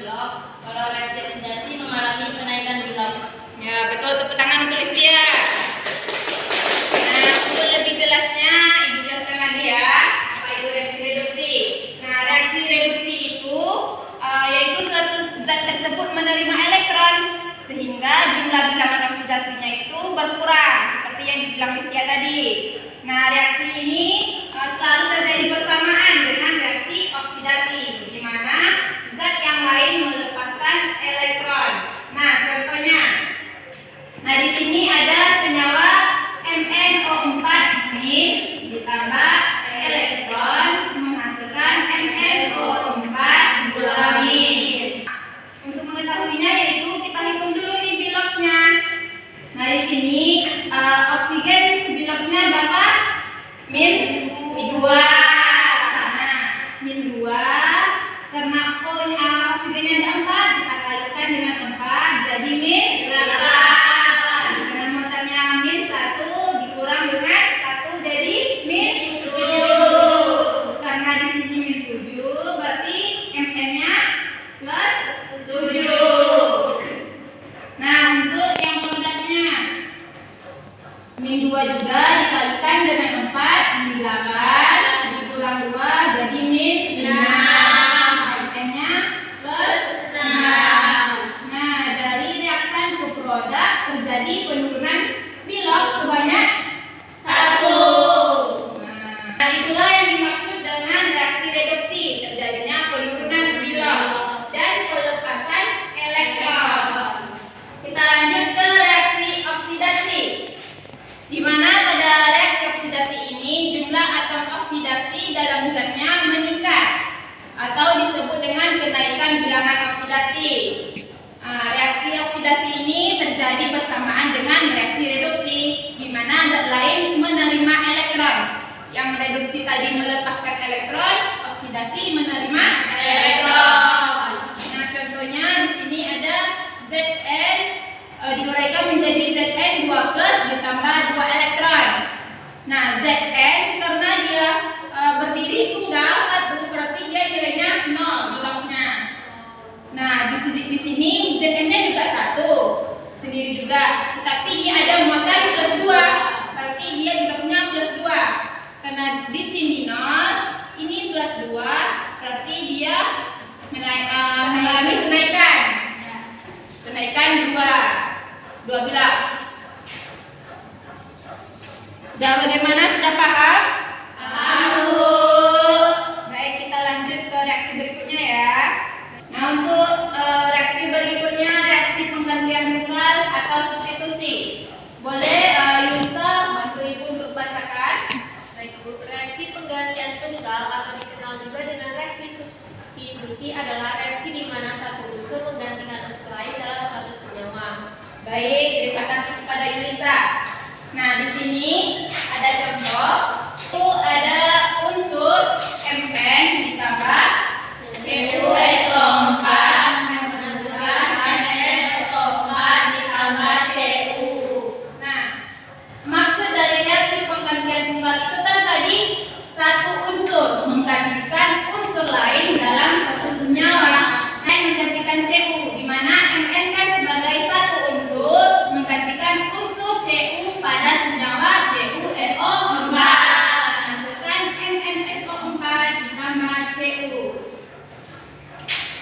biloks, kalau reaksi oksidasi mengalami kenaikan biloks. Ya, betul. Tepuk tangan untuk Listia. Nah, untuk lebih jelasnya, Ibu jelaskan lagi ya, apa itu reaksi reduksi. Nah, reaksi reduksi itu yaitu suatu zat tersebut menerima elektron sehingga jumlah bilangan oksidasinya itu berkurang, seperti yang dibilang Listia tadi. Nah, reaksi ini selalu terjadi bersamaan dengan reaksi oksidasi, di mana zat yang lain melepaskan elektron. Nah, contohnya. Nah, di sini ada senyawa MnO4- ditambah elektron menghasilkan MnO4-. Untuk mengetahuinya yaitu kita hitung dulu nih biloksnya. Nah, di sini oksigen biloksnya berapa? -2. Nah, -2 karena oksigennya ada 4, kita kalikan dengan 4 jadi -8. Karena motornya -1 dikurang dengan 1 jadi -7. Karena di sini -7 berarti Mn-nya +7. Nah, untuk yang produknya -2 juga dikalikan dengan 4, -8 dikurang 2 jadi -6. Mn-nya +6. Nah, dari reaktan ke produk terjadi penurunan biloks sebanyak 1. Nah, itulah yang dimaksud dengan reaksi reduksi, terjadinya penurunan biloks dan pelepasan elektron. Kita lanjut ke reaksi oksidasi, di mana pada reaksi oksidasi ini jumlah atom oksidasi dalam zatnya meningkat atau disebut dengan kenaikan bilangan oksidasi. Reaksi oksidasi ini terjadi bersamaan dengan reaksi reduksi, di mana zat lain menerima elektron. Yang reduksi tadi melepaskan elektron, oksidasi menerima elektron. Nah, contohnya di sini ada Zn diuraikan menjadi Zn2+ ditambah 2 elektron. Nah, Zn karena dia berdiri tunggal 1, berarti dia nilainya 0 biloksnya. Nah, di sini Zn-nya juga 1 sendiri juga, tetapi dia ada muatan +2, berarti dia biloksnya +2. Karena di sini 0, ini +2, berarti dia mengalami kenaikan. Kenaikan 2 biloks. Sudah bagaimana? Sudah paham? Baik, kita lanjut ke reaksi berikutnya ya. Nah, untuk reaksi berikutnya reaksi penggantian tunggal atau substitusi. Boleh Yunsa bantu Ibu untuk bacakan? Baik, Bu. Reaksi penggantian tunggal atau dikenal juga dengan reaksi substitusi adalah reaksi di mana satu unsur menggantikan unsur lain dalam suatu senyawa. Baik, terima kasih kepada Yulisa. Nah, di sini ada contoh. Itu ada unsur Mn ditambah CuSO4 menghasilkan NnSO4 ditambah Cu. Nah, maksud dari reaksi penggantian tunggal itu kan tadi satu unsur menggantikan unsur lain dalam suatu senyawa. Nah, menggantikan Cu, di mana Mn kan sebagai satu unsur menggantikan unsur Cu pada senyawa CuSO4. Menghasilkan MnSO4 ditambah Cu.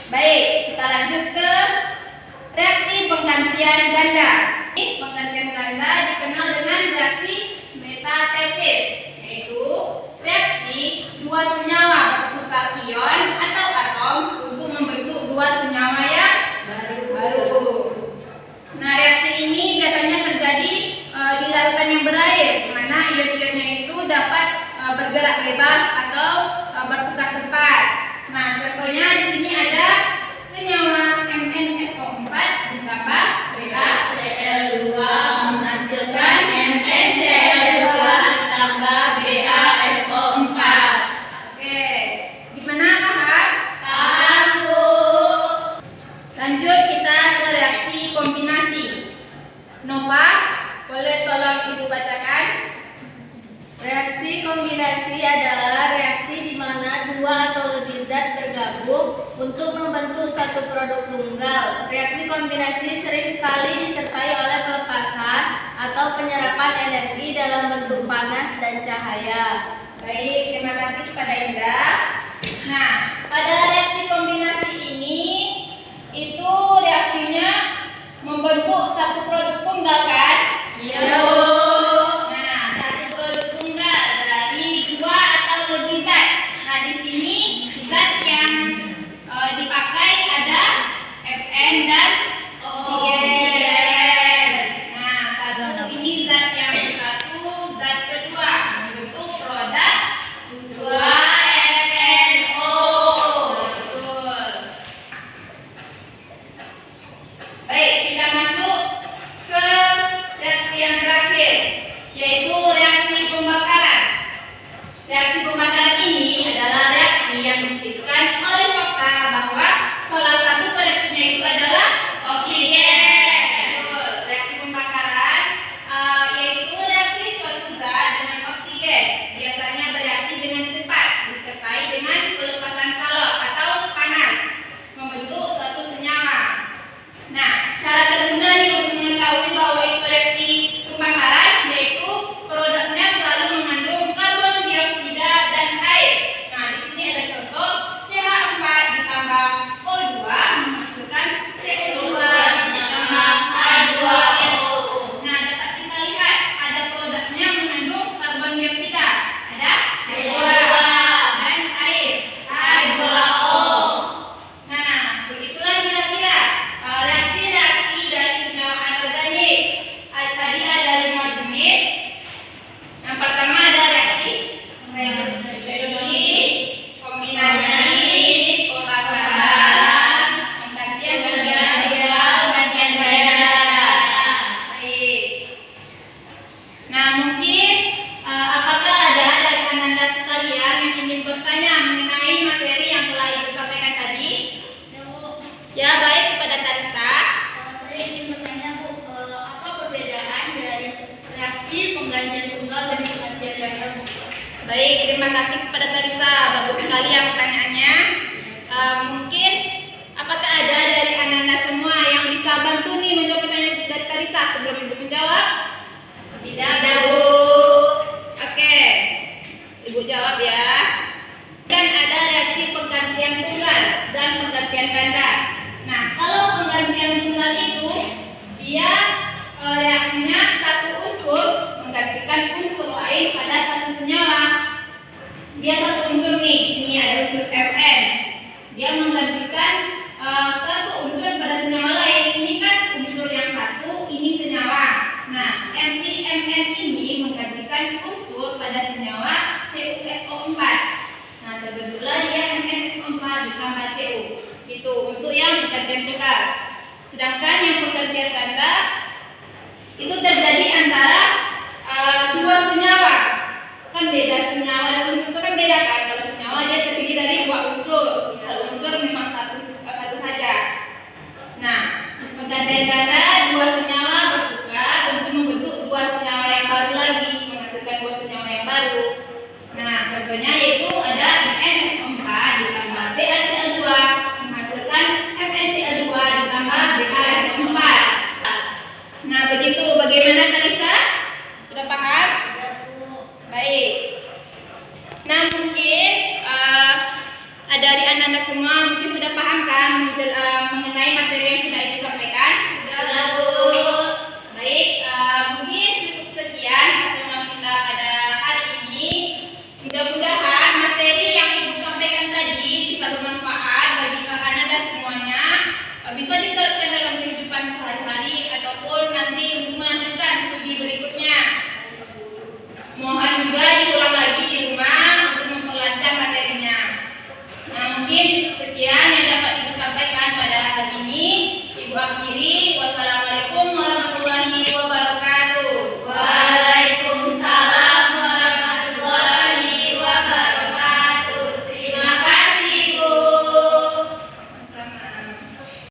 Baik, kita lanjut ke reaksi penggantian ganda. Penggantian ganda dikenal dengan reaksi metatesis, yaitu reaksi dua senyawa bertukar ion atau atom untuk membentuk dua senyawa yang baru. Nah, reaksi ini biasanya terjadi di larutan yang berair, di mana ion-ionnya itu dapat bergerak bebas atau bertukar tempat. Nah, contohnya di sini ada senyawa MnSO4 ditambah BaCl2 menghasilkan MnCl2 ditambah BaSO4. Oke, gimana paham? Paham, Bu. Lanjut kita ke reaksi kombinasi. Nova, boleh tolong Ibu bacakan? Reaksi kombinasi adalah reaksi di mana dua atau lebih zat bergabung untuk membentuk satu produk tunggal. Reaksi kombinasi seringkali disertai oleh pelepasan atau penyerapan energi dalam bentuk panas dan cahaya. Baik, terima kasih kepada Indra. Nah, pada reaksi kombinasi ini itu reaksinya membentuk satu produk tunggal kan? Iya. Nah, satu produk tunggal dari dua atau lebih zat. Nah, di sini zat yang dipakai ada Fn dan oksigen. Nah, satu ini zat yang satu, zat kedua membentuk produk 2FNO. Betul. Baik, kita masuk ke reaksi yang terakhir, yaitu reaksi pembakaran. Reaksi pembakaran ini adalah reaksi yang diciptakan oleh fakta bahwa salah satu reaksinya itu adalah oksigen. Betul. Reaksi pembakaran yaitu reaksi suatu zat dengan oksigen biasanya bereaksi dengan cepat disertai dengan pelepasan kalor atau panas membentuk suatu senyawa. Nah, cara termudah nih untuk mengetahui bahwa itu reaksi pembakaran yaitu produknya selalu mengandung karbon dioksida dan air. Nah, di sini ada contoh CH4 ditambah O2 menghasilkan CO2 ditambah H2O. Nah, dapat kita lihat ada produknya mengandung karbon dioksida, ada CO2 dan air H2O. Nah, begitulah kira-kira reaksi-reaksi dari senyawa anorganik. Tadi ada 5 jenis. Yang pertama ada reaksi reduksi, kombinasi, pembakaran, penggantian material, bagian baik. Nah, mungkin apakah ada dari Ananda sekalian yang ingin bertanya mengenai materi yang telah Ibu sampaikan tadi? Ya, baik, kepada Tarisa. Saya ingin bertanya Bu, apa perbedaan dari reaksi penggantian tunggal dan penggantian ganda? Baik, terima kasih kepada Tarisa. Bagus sekali ya pertanyaannya. Mungkin apakah ada dari Ananda semua yang bisa bantu nih menjawab pertanyaan dari Tarisa sebelum Ibu menjawab? Tidak, Bu. Oke, Ibu jawab ya. Kan ada reaksi penggantian tunggal dan penggantian ganda. Nah, kalau penggantian tunggal itu dia reaksinya satu unsur menggantikan unsur lain pada satu senyawa. Dia satu unsur nih, ini ada unsur Fn. Dia menggantikan satu unsur pada senyawa lain. Ini kan unsur yang satu, ini senyawa. Nah, MCMN ini menggantikan unsur pada senyawa CuSO4. Nah, terbentuklah dia MnSO4 ditambah Cu. Itu untuk yang penggantian tunggal. Sedangkan yang penggantian ganda itu terjadi antara dua senyawa. Kan beda senyawa dan unsur itu kan beda kan. Kalau senyawa dia terdiri dari dua unsur. Kalau unsur memang satu saja. Nah, penggantian ganda dua senyawa bertukar untuk membentuk dua senyawa yang baru lagi, menghasilkan dua senyawa yang baru. Nah, contohnya yaitu ada MnSO4 ditambah BaCl2 menghasilkan FnCl2 ditambah BaSO4. Nah, begitu. Bagaimana Tarisa? Sudah paham? Baik. Nah, mungkin dari Ananda semua mungkin sudah paham kan mengenai materi yang sudah Ibu sampaikan? Sudah, Bu. Baik, mungkin cukup sekian pertemuan kita pada hari ini. Mudah-mudahan materi yang Ibu sampaikan tadi bisa bermanfaat bagi Ananda semuanya, bisa diterapkan dalam kehidupan sehari-hari ataupun nanti untuk melanjutkan studi berikutnya. Mohon